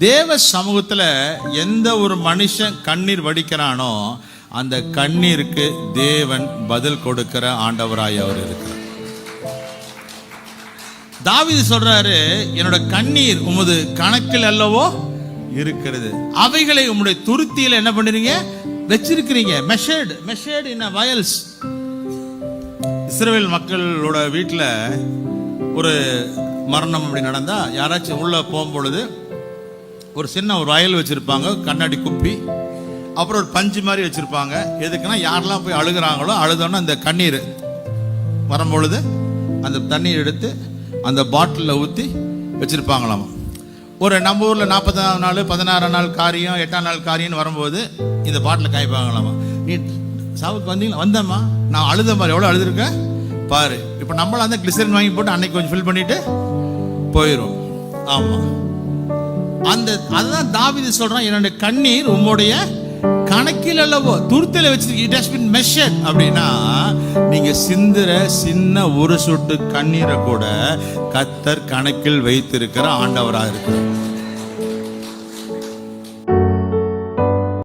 தேவ சமூகத்துல எந்த ஒரு மனுஷன் கண்ணீர் வடிக்கிறானோ அந்த கண்ணீருக்கு தேவன் பதில் கொடுக்கிற ஆண்டவராய் அவர் இருக்கிறார். தாவீது சொல்றாரு, என்னோட கண்ணீர் உமது கணக்கில் அல்லவோ இருக்கிறது, அவைகளை உம்முடைய துருத்தியில என்ன பண்ணுறீங்க, வச்சிருக்கிறீங்க. மெஷர்ட் இன் வயல்ஸ். இஸ்ரவேல் மக்களோட வீட்டில் ஒரு மரணம் அப்படி நடந்தா யாராச்சும் உள்ள போகும்பொழுது ஒரு சின்ன ஒரு வயல் வச்சிருப்பாங்க, கண்ணாடி குப்பி, அப்புறம் ஒரு பஞ்சு மாதிரி வச்சிருப்பாங்க. எதுக்குன்னா யாரெல்லாம் போய் அழுகிறாங்களோ அழுதோன்னா அந்த கண்ணீர் வரும்பொழுது அந்த தண்ணீர் எடுத்து அந்த பாட்டிலில் ஊற்றி வச்சிருப்பாங்களாம். ஒரு நம்ம ஊரில் 40ஆம் நாள் 16ஆம் நாள் காரியம் 8ஆம் நாள் காரியம்னு வரும்போது இந்த பாட்டில் காய்ப்பாங்களாமா. நீ சாவுக்கு வந்தீங்களா? வந்தம்மா, நான் அழுத மாதிரி எவ்வளோ அழுதுருக்கேன் பாரு. இப்போ நம்மள அந்த கிளிசரின் வாங்கி போட்டு அன்னைக்கு கொஞ்சம் ஃபில் பண்ணிட்டு போயிடும். ஆமாம், அதுதான் தாவீது சொல்றான், என்னுடைய கண்ணீர் உம்முடைய கணக்கில் அல்லவோ துருத்தில வச்சிருக்கீங்க. It has been measured. அப்படின்னா நீங்க சிந்துற சின்ன ஒரு சொட்டு கண்ணீரை கூட கர்த்தர் கணக்கில் வைத்திருக்கிற ஆண்டவராக இருக்கிறார்.